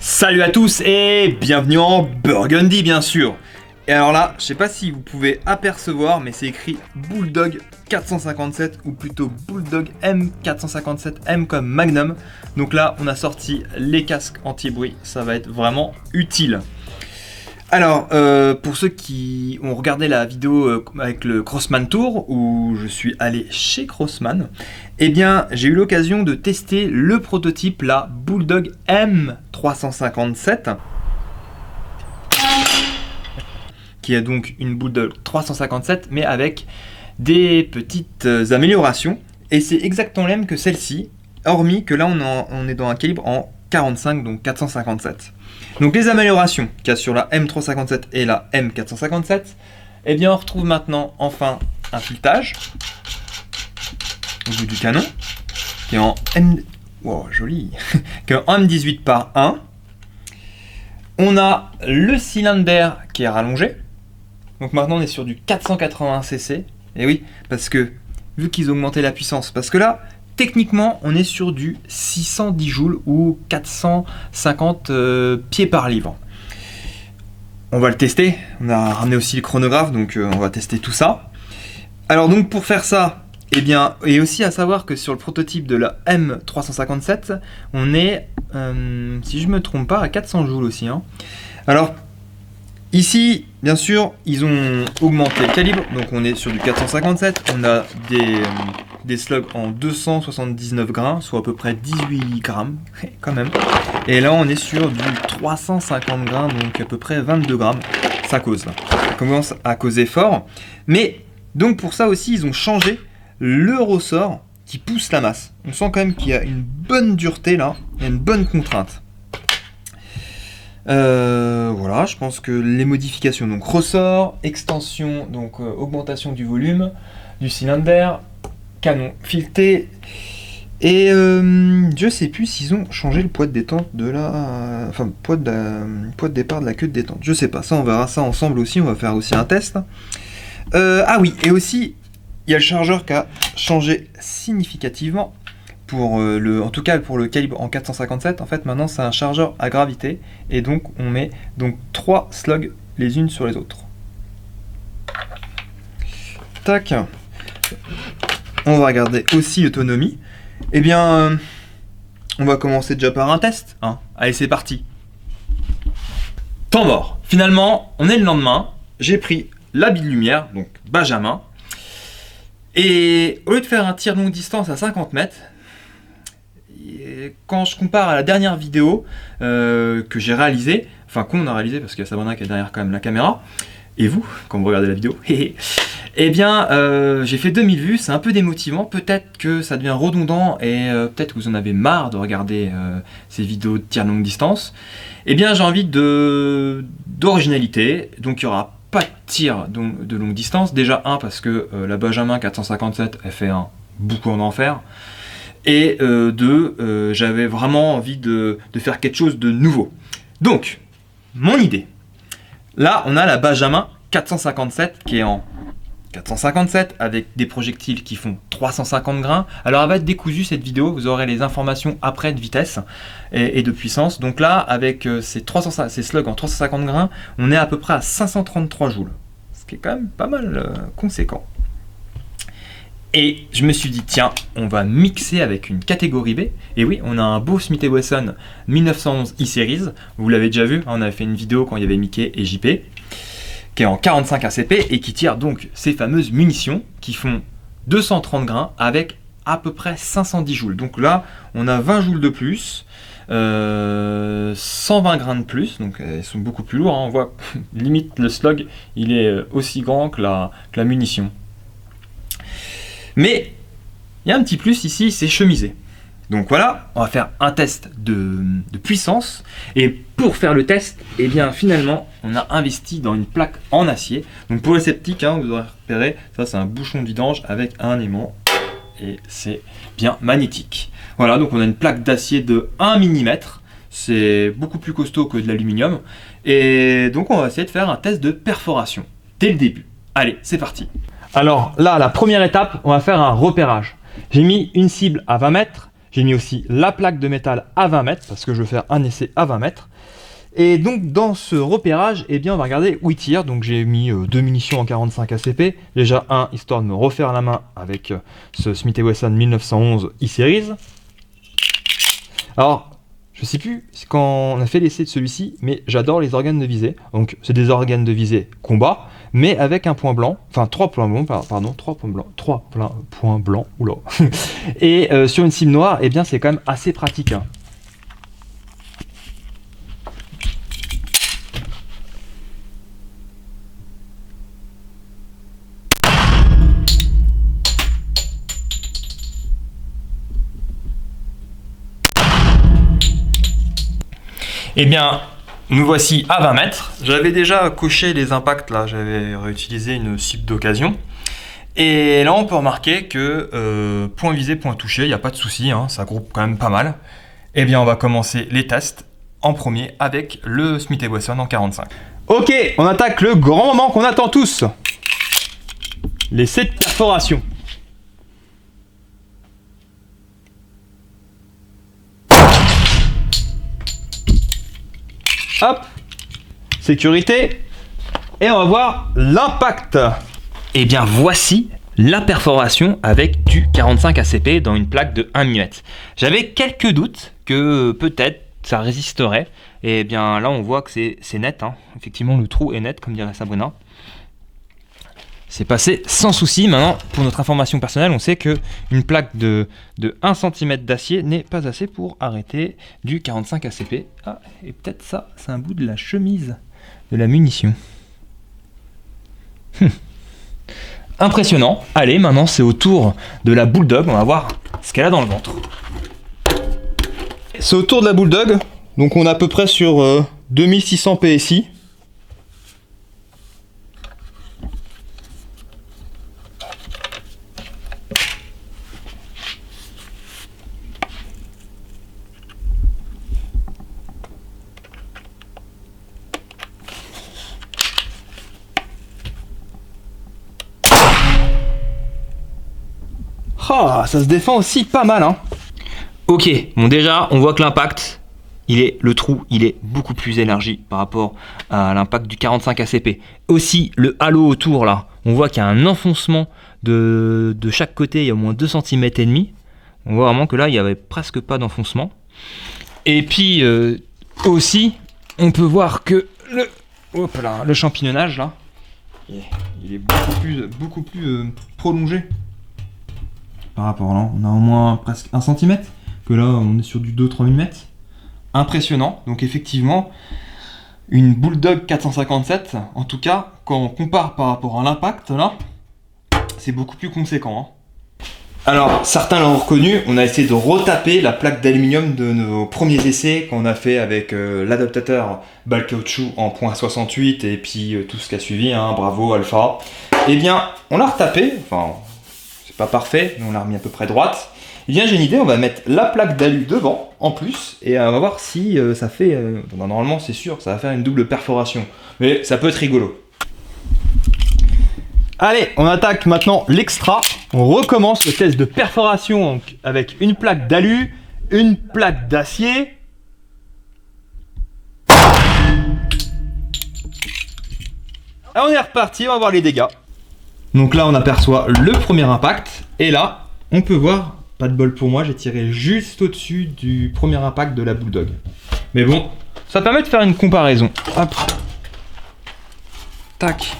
Salut à tous et bienvenue en Burgundy bien sûr. Et alors là, je sais pas si vous pouvez apercevoir, mais c'est écrit Bulldog 457 ou plutôt Bulldog M457M comme Magnum. Donc là, on a sorti les casques anti-bruit, ça va être vraiment utile. Alors, pour ceux qui ont regardé la vidéo avec le Crossman Tour, où je suis allé chez Crossman, eh bien, j'ai eu l'occasion de tester le prototype, la Bulldog M357, qui est donc une Bulldog 357, mais avec des petites améliorations. Et c'est exactement la même que celle-ci, hormis que là, on est dans un calibre en 45, donc 457. Donc les améliorations qu'il y a sur la M357 et la M457, eh bien on retrouve maintenant enfin un filetage au bout du canon qui est en joli, qui est en M18 par 1. On a le cylindre qui est rallongé. Donc maintenant on est sur du 480 cc. Et oui, parce que vu qu'ils ont augmenté la puissance, parce que là techniquement, on est sur du 610 joules ou 450 pieds par livre. On va le tester. On a ramené aussi le chronographe, donc on va tester tout ça. Alors donc pour faire ça, eh bien, et aussi à savoir que sur le prototype de la M357, on est, si je me trompe pas, à 400 joules aussi. Alors ici, bien sûr, ils ont augmenté le calibre, donc on est sur du 457. On a des slugs en 279 grains, soit à peu près 18 grammes, quand même. Et là, on est sur du 350 grains, donc à peu près 22 grammes. Ça cause, là. Ça commence à causer fort. Mais, donc pour ça aussi, ils ont changé le ressort qui pousse la masse. On sent quand même qu'il y a une bonne dureté, là. Il y a une bonne contrainte. Voilà, je pense que les modifications, donc ressort, extension, donc augmentation du volume, du cylindre, canon fileté, et je sais plus s'ils ont changé le poids de détente de la, poids de départ de la queue de détente. Je sais pas, ça on verra ça ensemble aussi, on va faire aussi un test. Ah oui, et aussi il y a le chargeur qui a changé significativement. En tout cas pour le calibre en 457, en fait maintenant c'est un chargeur à gravité et donc on met donc 3 slugs les unes sur les autres. Tac. On va regarder aussi l'autonomie. Eh bien, on va commencer déjà par un test. Allez, c'est parti. Temps mort. Finalement, on est le lendemain. J'ai pris l'habit de lumière, donc Benjamin. Et au lieu de faire un tir longue distance à 50 mètres, quand je compare à la dernière vidéo que j'ai réalisée, enfin qu'on a réalisée parce qu'il y a Sabrina qui est derrière quand même la caméra, et vous, quand vous regardez la vidéo, eh bien j'ai fait 2000 vues, c'est un peu démotivant, peut-être que ça devient redondant et peut-être que vous en avez marre de regarder ces vidéos de tir longue distance. Eh bien j'ai envie d'originalité, donc il n'y aura pas de tir de longue distance, déjà parce que la Benjamin 457 elle fait un boucan d'enfer. Et j'avais vraiment envie de faire quelque chose de nouveau. Donc, mon idée. Là, on a la Benjamin 457 qui est en 457 avec des projectiles qui font 350 grains. Alors, elle va être décousue cette vidéo. Vous aurez les informations après de vitesse et de puissance. Donc là, avec ces slugs en 350 grains, on est à peu près à 533 joules. Ce qui est quand même pas mal conséquent. Et je me suis dit, tiens, on va mixer avec une catégorie B. Et oui, on a un beau Smith & Wesson 1911 E-Series. Vous l'avez déjà vu, on avait fait une vidéo quand il y avait Mickey et JP, qui est en 45 ACP et qui tire donc ces fameuses munitions qui font 230 grains avec à peu près 510 joules. Donc là, on a 20 joules de plus, 120 grains de plus, donc elles sont beaucoup plus lourds. On voit limite le slug, il est aussi grand que la munition. Mais il y a un petit plus ici, c'est chemisé. Donc voilà, on va faire un test de puissance. Et pour faire le test, eh bien finalement, on a investi dans une plaque en acier. Donc pour le sceptique, vous aurez repéré, ça c'est un bouchon de vidange avec un aimant. Et c'est bien magnétique. Voilà, donc on a une plaque d'acier de 1 mm. C'est beaucoup plus costaud que de l'aluminium. Et donc on va essayer de faire un test de perforation dès le début. Allez, c'est parti. Alors là, la première étape, on va faire un repérage. J'ai mis une cible à 20 mètres, J'ai mis aussi la plaque de métal à 20 mètres, parce que je veux faire un essai à 20 mètres. Et donc dans ce repérage, eh bien on va regarder où il tire. Donc j'ai mis 2 munitions en 45 ACP. Déjà un, histoire de me refaire la main avec ce Smith & Wesson 1911 E-Series. Alors, je sais plus quand on a fait l'essai de celui-ci, mais j'adore les organes de visée. Donc c'est des organes de visée combat, mais avec un point blanc, enfin 3 points blancs, pardon, 3 points blancs, oula. Et sur une cible noire, eh bien c'est quand même assez pratique, hein. Eh bien, nous voici à 20 mètres. J'avais déjà coché les impacts, là, j'avais réutilisé une cible d'occasion. Et là, on peut remarquer que point visé, point touché, il n'y a pas de souci, hein, ça groupe quand même pas mal. Eh bien, on va commencer les tests en premier avec le Smith & Wesson en 45. Ok, on attaque le grand moment qu'on attend tous. L'essai de perforation. Hop, sécurité, et on va voir l'impact. Et bien voici la perforation avec du 45 ACP dans une plaque de 1 mm. J'avais quelques doutes que peut-être ça résisterait, et bien là on voit que c'est net, hein. Effectivement le trou est net comme dirait Sabrina. C'est passé sans souci. Maintenant, pour notre information personnelle, on sait qu'une plaque de 1 cm d'acier n'est pas assez pour arrêter du 45 ACP. Ah, et peut-être ça, c'est un bout de la chemise de la munition. Impressionnant. Allez, maintenant c'est au tour de la Bulldog. On va voir ce qu'elle a dans le ventre. C'est au tour de la Bulldog. Donc on est à peu près sur 2600 PSI. Ah, ça se défend aussi pas mal, hein. Ok, bon déjà, on voit que l'impact, le trou, il est beaucoup plus élargi par rapport à l'impact du 45 ACP. Aussi, le halo autour, là, on voit qu'il y a un enfoncement de chaque côté, il y a au moins 2,5 cm. On voit vraiment que là, il n'y avait presque pas d'enfoncement. Et puis, aussi, on peut voir que le champignonnage, là, il est beaucoup plus prolongé. Par rapport là, on a au moins presque 1 cm, que là on est sur du 2-3 mm. Impressionnant, donc effectivement, une Bulldog 457, en tout cas, quand on compare par rapport à l'impact là, c'est beaucoup plus conséquent, hein. Alors, certains l'ont reconnu, on a essayé de retaper la plaque d'aluminium de nos premiers essais qu'on a fait avec l'adaptateur balle caoutchouc en .68 et puis tout ce qui a suivi, hein, Bravo, Alpha. Eh bien, on l'a retapé, enfin... pas parfait, mais on l'a remis à peu près droite. Et bien j'ai une idée, on va mettre la plaque d'alu devant en plus et on va voir si ça fait, normalement c'est sûr, ça va faire une double perforation, mais ça peut être rigolo. Allez, on attaque maintenant l'extra. On recommence le test de perforation donc, avec une plaque d'alu, une plaque d'acier. On est reparti, on va voir les dégâts. Donc là on aperçoit le premier impact et là on peut voir, pas de bol pour moi, j'ai tiré juste au-dessus du premier impact de la Bulldog. Mais bon, ça permet de faire une comparaison. Hop. Tac.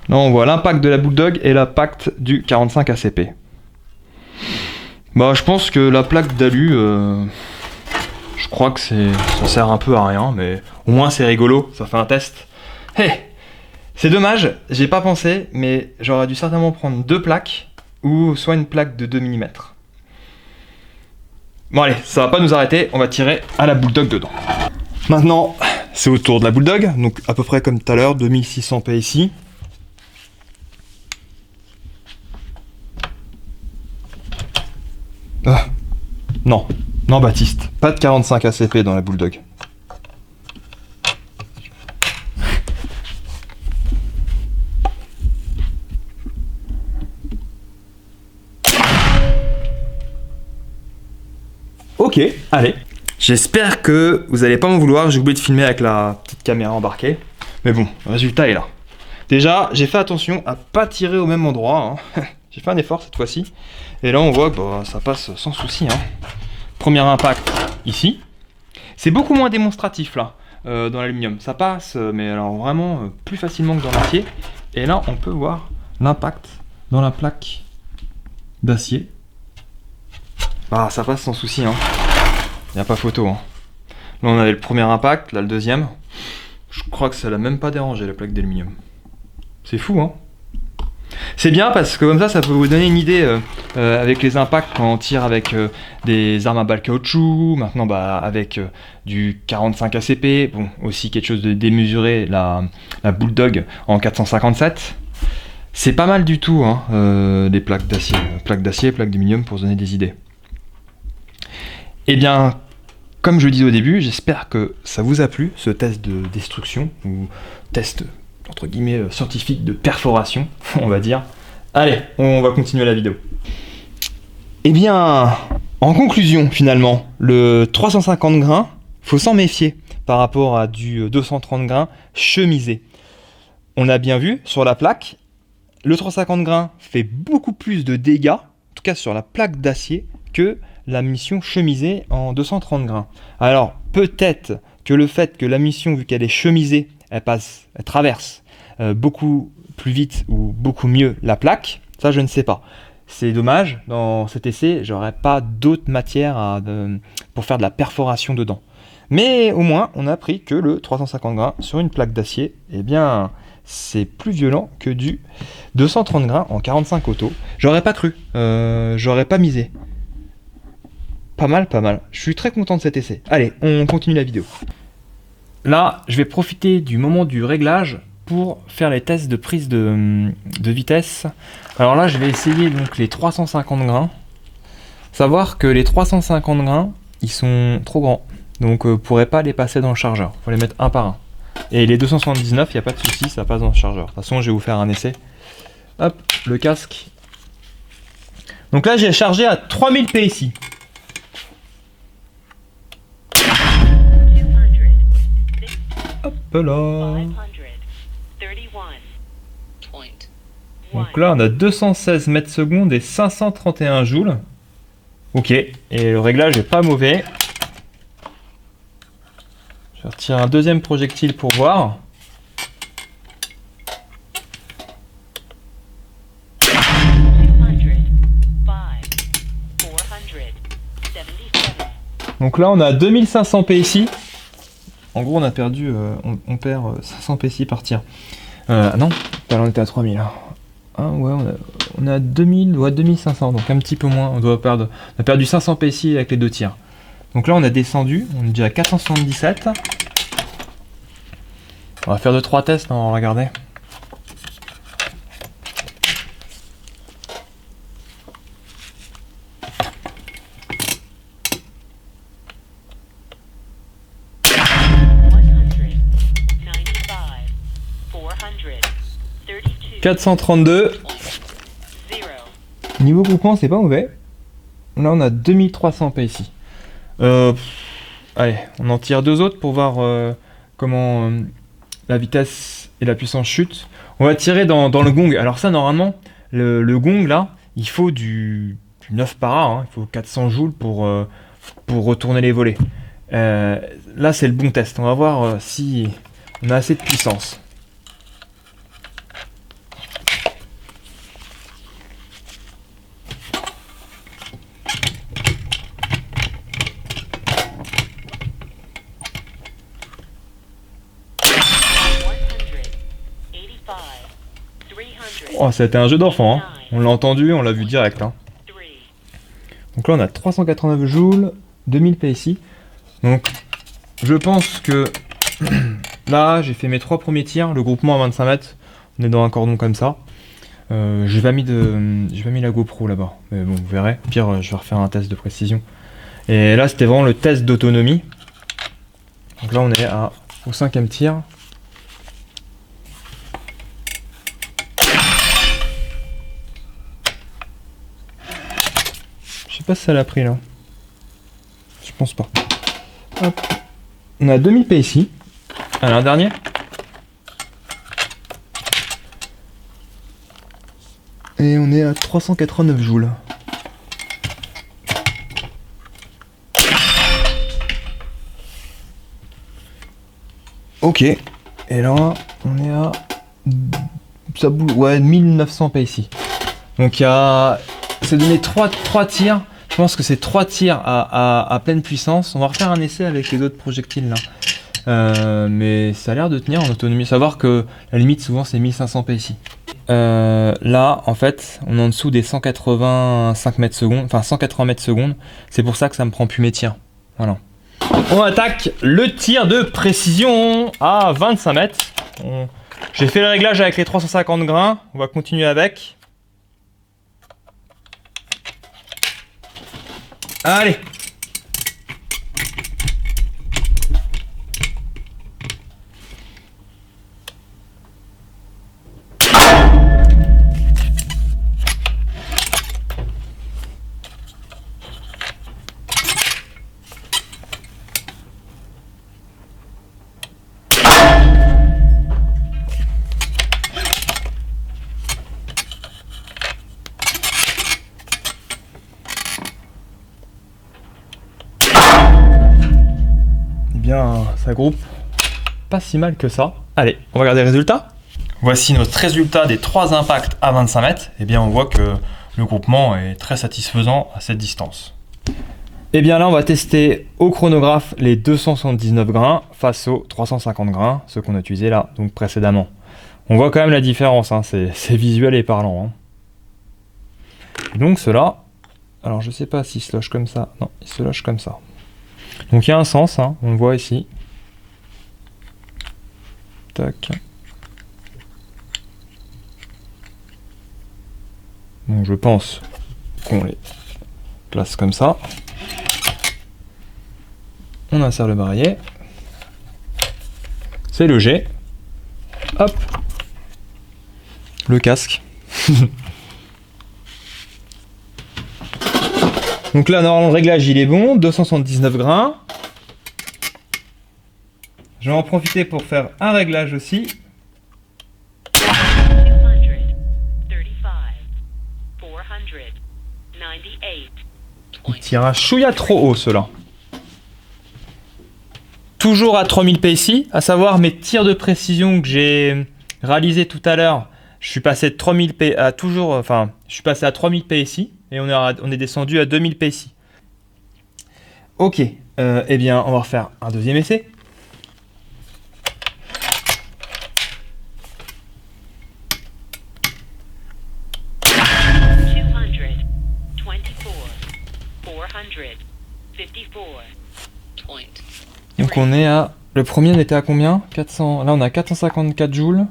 Là on voit l'impact de la Bulldog et l'impact du 45 ACP. Bah je pense que la plaque d'alu, je crois que ça sert un peu à rien, mais au moins c'est rigolo, ça fait un test. Hey, c'est dommage, j'ai pas pensé, mais j'aurais dû certainement prendre 2 plaques ou soit une plaque de 2 mm. Bon allez, ça va pas nous arrêter, on va tirer à la Bulldog dedans. Maintenant, c'est au tour de la Bulldog, donc à peu près comme tout à l'heure, 2600 PSI. Non, non Baptiste, pas de 45 ACP dans la Bulldog. Ok, allez. J'espère que vous allez pas m'en vouloir, j'ai oublié de filmer avec la petite caméra embarquée. Mais bon, le résultat est là. Déjà, j'ai fait attention à pas tirer au même endroit. Hein. J'ai fait un effort cette fois-ci. Et là, on voit que ça passe sans souci. Hein. Premier impact ici. C'est beaucoup moins démonstratif là, dans l'aluminium. Ça passe, mais alors vraiment plus facilement que dans l'acier. Et là, on peut voir l'impact dans la plaque d'acier. Ah, ça passe sans souci. Hein. Il n'y a pas photo. Hein. Là, on avait le premier impact, là le deuxième. Je crois que ça l'a même pas dérangé la plaque d'aluminium. C'est fou, hein. C'est bien parce que comme ça peut vous donner une idée avec les impacts quand on tire avec des armes à balles caoutchouc, maintenant avec du 45 ACP, bon, aussi quelque chose de démesuré, la Bulldog en 457. C'est pas mal du tout, hein, des plaques d'acier, plaques d'aluminium pour se donner des idées. Eh bien, comme je le disais au début, j'espère que ça vous a plu, ce test de destruction, ou test entre guillemets scientifique de perforation, on va dire. Allez, on va continuer la vidéo. Eh bien, en conclusion, finalement, le 350 grains, faut s'en méfier par rapport à du 230 grains chemisé. On a bien vu sur la plaque, le 350 grains fait beaucoup plus de dégâts, en tout cas sur la plaque d'acier, que la munition chemisée en 230 grains. Alors, peut-être que le fait que la munition, vu qu'elle est chemisée, elle traverse beaucoup plus vite ou beaucoup mieux la plaque, ça je ne sais pas. C'est dommage, dans cet essai, j'aurais pas d'autres matières pour faire de la perforation dedans. Mais au moins, on a appris que le 350 grains sur une plaque d'acier, eh bien, c'est plus violent que du 230 grains en 45 auto. J'aurais pas cru, j'aurais pas misé. Pas mal, pas mal. Je suis très content de cet essai. Allez, on continue la vidéo. Là, je vais profiter du moment du réglage pour faire les tests de prise de vitesse. Alors là, je vais essayer donc les 350 grains. Savoir que les 350 grains, ils sont trop grands. Donc, ne pourrait pas les passer dans le chargeur. Il faut les mettre un par un. Et les 279, il n'y a pas de souci, ça passe dans le chargeur. De toute façon, je vais vous faire un essai. Hop, le casque. Donc là, j'ai chargé à 3000 PSI. Hop là. Donc là, on a 216 mètres secondes et 531 joules. Ok, et le réglage est pas mauvais. Je vais retirer un deuxième projectile pour voir. Donc là, on a 2500 PSI. En gros, on a perdu, on perd 500 PSI par tir. Non, là, on était à 3000. Ah, ouais, on a 2000, ouais, 2500, donc un petit peu moins. On a perdu 500 PSI avec les deux tirs. Donc là, on a descendu, on est déjà à 477. On va faire 2-3 tests, on va regarder. « 432. Niveau groupement, c'est pas mauvais. Là, on a 2300 PSI. Allez, on en tire deux autres pour voir comment la vitesse et la puissance chutent. On va tirer dans le gong. Alors ça, normalement, le gong, là, il faut du 9 para. Hein. Il faut 400 joules pour retourner les volets. Là, c'est le bon test. On va voir si on a assez de puissance. Oh, c'était un jeu d'enfant, hein. On l'a entendu, on l'a vu direct. Hein. Donc là, on a 389 joules, 2000 PSI. Donc, je pense que là, j'ai fait mes 3 premiers tirs, le groupement à 25 mètres. On est dans un cordon comme ça. J'ai pas mis la GoPro là-bas. Mais bon, vous verrez. Au pire, je vais refaire un test de précision. Et là, c'était vraiment le test d'autonomie. Donc là, on est au 5e tir. Je sais pas si ça l'a pris là. Je pense pas. Hop. On a 2000 PSI. Allez, un dernier. Et on est à 389 joules. Ok. Et là, on est à... Ça boule... Ouais, 1900 PSI. Donc il y a... C'est donné 3 tirs. Je pense que c'est 3 tirs à pleine puissance. On va refaire un essai avec les autres projectiles là. Mais ça a l'air de tenir en autonomie. Savoir que la limite souvent c'est 1500 PSI. Là en fait on est en dessous des 185 mètres secondes. Enfin 180 mètres secondes. C'est pour ça que ça me prend plus mes tirs. Voilà. On attaque le tir de précision à 25 mètres. J'ai fait le réglage avec les 350 grains. On va continuer avec. Allez. Ça groupe pas si mal que ça. Allez, on va regarder les résultats. Voici notre résultat des 3 impacts à 25 mètres. Et bien on voit que le groupement est très satisfaisant à cette distance. Et bien là on va tester au chronographe les 279 grains face aux 350 grains, ce qu'on a utilisé là donc précédemment. On voit quand même la différence, hein. C'est visuel et parlant. Hein. Et donc cela, alors je sais pas s'il se loge comme ça, non il se loge comme ça. Donc il y a un sens, hein. On le voit ici. Tac. Donc je pense qu'on les place comme ça. On insère le barillet. C'est le G. Hop. Le casque. Donc là, normalement, le réglage il est bon. 279 grains. Je vais en profiter pour faire un réglage aussi. Il tire un chouïa trop haut, cela. Toujours à 3000 PSI, à savoir mes tirs de précision que j'ai réalisés tout à l'heure. Je suis passé de 3000 à toujours, enfin, je suis passé à 3000 PSI et on est descendu à 2000 PSI. Ok, eh bien, on va refaire un deuxième essai. Donc on est à... Le premier on était à combien? 400... Là on a 454 joules.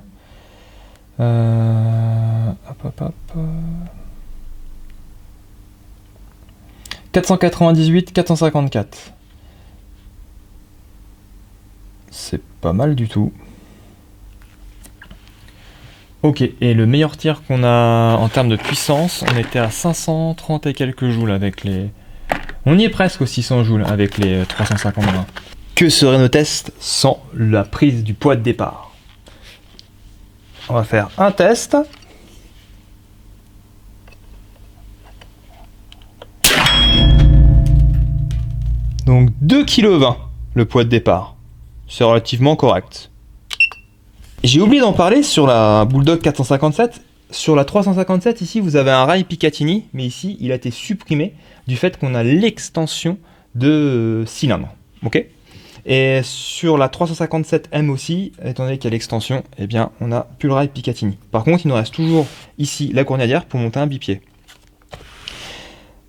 Hop. 498, 454. C'est pas mal du tout. Ok, et le meilleur tir qu'on a en termes de puissance, on était à 530 et quelques joules avec les... On y est presque aux 600 joules avec les 350 grains. Que seraient nos tests sans la prise du poids de départ? On va faire un test. Donc 2,20 kg le poids de départ. C'est relativement correct. J'ai oublié d'en parler sur la Bulldog 457. Sur la 357, ici, vous avez un rail Picatinny, mais ici, il a été supprimé du fait qu'on a l'extension de cylindre. Ok? Et sur la 357M aussi, étant donné qu'il y a l'extension, eh bien, on n'a plus le rail Picatinny. Par contre, il nous reste toujours ici la cournadière pour monter un bipied.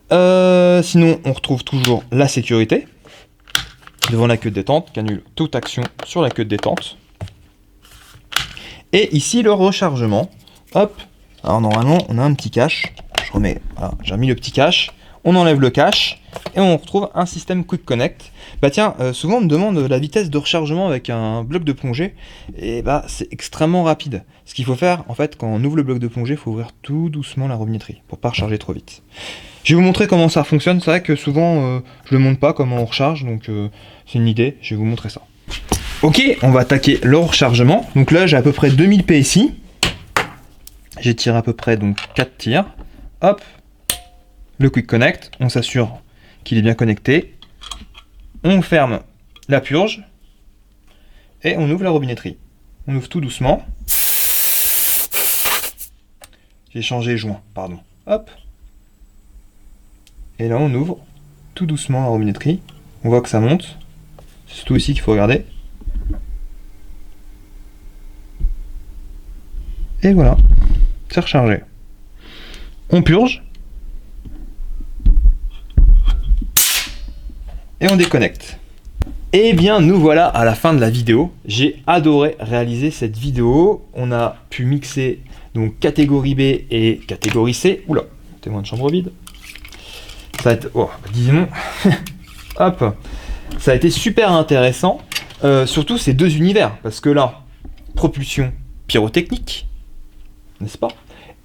Sinon, on retrouve toujours la sécurité devant la queue de détente, qui annule toute action sur la queue de détente. Et ici, le rechargement. Hop. Alors, normalement, on a un petit cache. Je remets. Voilà, j'ai remis le petit cache. on enlève le cache et on retrouve un système Quick Connect. Bah tiens, souvent on me demande la vitesse de rechargement avec un bloc de plongée, et bah c'est extrêmement rapide. Ce qu'il faut faire, en fait, quand on ouvre le bloc de plongée, il faut ouvrir tout doucement la robinetterie pour pas recharger trop vite. Je vais vous montrer comment ça fonctionne. C'est vrai que souvent je ne montre pas comment on recharge, donc c'est une idée, je vais vous montrer ça. Ok, on va attaquer le rechargement. Donc là j'ai à peu près 2000 PSI. J'ai tiré à peu près donc 4 tirs. Hop, le Quick Connect, on s'assure qu'il est bien connecté. On ferme la purge et on ouvre la robinetterie. On ouvre tout doucement. J'ai changé joint, pardon. Hop. Et là on ouvre tout doucement la robinetterie. On voit que ça monte. C'est surtout ici qu'il faut regarder. Et voilà, c'est rechargé. On purge. Et on déconnecte. Et bien nous voilà à la fin de la vidéo. J'ai adoré réaliser cette vidéo. On a pu mixer donc catégorie B et catégorie C. Oula, témoin de chambre vide. Ça a été, oh, disons, hop, ça a été super intéressant. Surtout ces deux univers, parce que là, propulsion pyrotechnique, n'est-ce pas,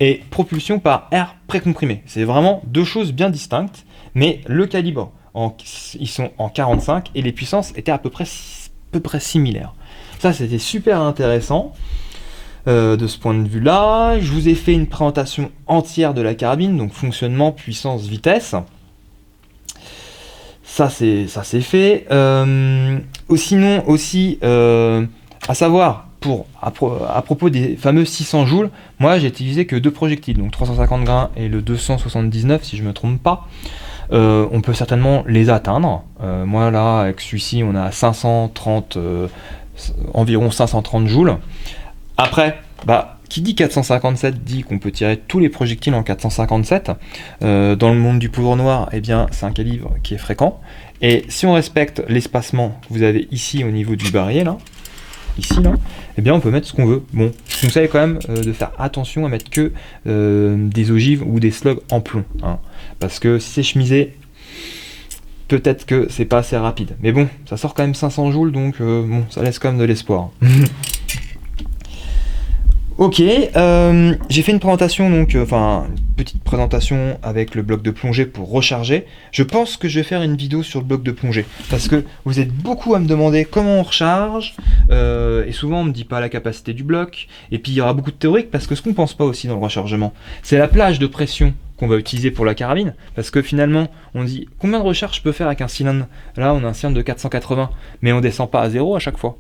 et propulsion par air précomprimé. C'est vraiment deux choses bien distinctes, mais le calibre, ils sont en 45 et les puissances étaient à peu près similaires. Ça, c'était super intéressant de ce point de vue-là. Je vous ai fait une présentation entière de la carabine, donc fonctionnement, puissance, vitesse. Ça, c'est fait. Sinon, aussi, à savoir, à propos des fameux 600 joules, moi j'ai utilisé que deux projectiles, donc 350 grains et le 279 si je ne me trompe pas. On peut certainement les atteindre. Moi là, avec celui-ci, on a 530, environ 530 joules. Après, bah, qui dit 457 dit qu'on peut tirer tous les projectiles en 457. Dans le monde du poudre noir, eh bien, c'est un calibre qui est fréquent. Et si on respecte l'espacement que vous avez ici au niveau du barillet, là, ici, là, eh bien, on peut mettre ce qu'on veut. Bon, je conseille quand même de faire attention à mettre que des ogives ou des slugs en plomb. Hein, parce que si c'est chemisé, peut-être que c'est pas assez rapide. Mais bon, ça sort quand même 500 joules, donc bon, ça laisse quand même de l'espoir. Ok, j'ai fait une présentation, donc, enfin, une petite présentation avec le bloc de plongée pour recharger. Je pense que je vais faire une vidéo sur le bloc de plongée, parce que vous êtes beaucoup à me demander comment on recharge, et souvent on me dit pas la capacité du bloc, et puis il y aura beaucoup de théorique, parce que ce qu'on pense pas aussi dans le rechargement, c'est la plage de pression qu'on va utiliser pour la carabine, parce que finalement, on dit, combien de recharge je peux faire avec un cylindre? Là, on a un cylindre de 480, mais on descend pas à 0 à chaque fois.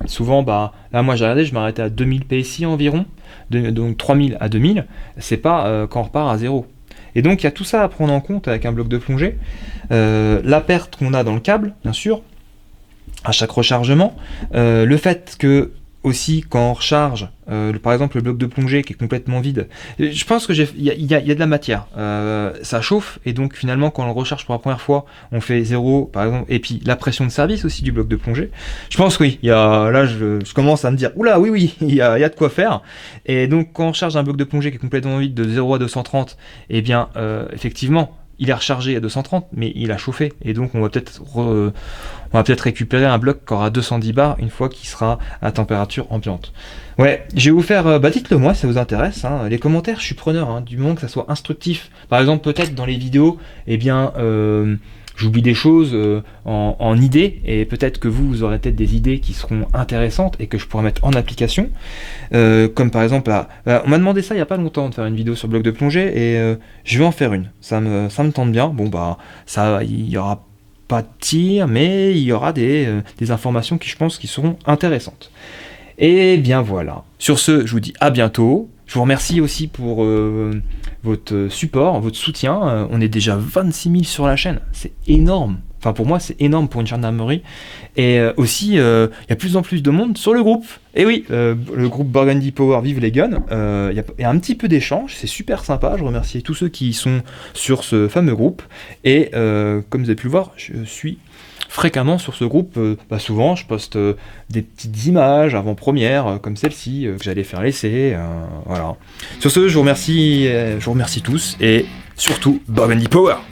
Souvent, bah, là moi j'ai regardé, je m'arrêtais à 2000 PSI environ, donc 3000 à 2000, c'est pas quand on repart à 0. Et donc il y a tout ça à prendre en compte avec un bloc de plongée, la perte qu'on a dans le câble, bien sûr, à chaque rechargement, le fait que aussi quand on recharge, par exemple le bloc de plongée qui est complètement vide, je pense que il y a de la matière, ça chauffe et donc finalement quand on le recharge pour la première fois, on fait 0 par exemple, et puis la pression de service aussi du bloc de plongée. Je pense que oui, là je commence à me dire oula oui il y a de quoi faire. Et donc quand on recharge un bloc de plongée qui est complètement vide de 0 à 230, et bien effectivement il est rechargé à 230, mais il a chauffé, et donc on va peut-être récupérer un bloc qui aura 210 bars une fois qu'il sera à température ambiante. Ouais, je vais vous faire, dites-le moi si ça vous intéresse, hein. Les commentaires, je suis preneur, hein, du moment que ça soit instructif. Par exemple, peut-être dans les vidéos, eh bien, j'oublie des choses en idées, et peut-être que vous aurez peut-être des idées qui seront intéressantes et que je pourrais mettre en application. Comme par exemple, on m'a demandé ça il n'y a pas longtemps de faire une vidéo sur le bloc de plongée, et je vais en faire une. Ça me tente bien. Bon bah, il y aura pas de tir, mais il y aura des informations qui je pense qui seront intéressantes. Et bien voilà. Sur ce, je vous dis à bientôt. Je vous remercie aussi pour votre support, votre soutien. On est déjà 26 000 sur la chaîne. C'est énorme. Enfin, pour moi, c'est énorme pour une gendarmerie. Et aussi, il y a de plus en plus de monde sur le groupe. Et oui, le groupe Burgundy Power Vive les Guns. Il y a un petit peu d'échange. C'est super sympa. Je remercie tous ceux qui sont sur ce fameux groupe. Et comme vous avez pu le voir, je suis fréquemment sur ce groupe. Souvent, je poste des petites images avant-première, comme celle-ci, que j'allais faire l'essai. Voilà. Sur ce, je vous remercie tous. Et surtout, Burgundy Power!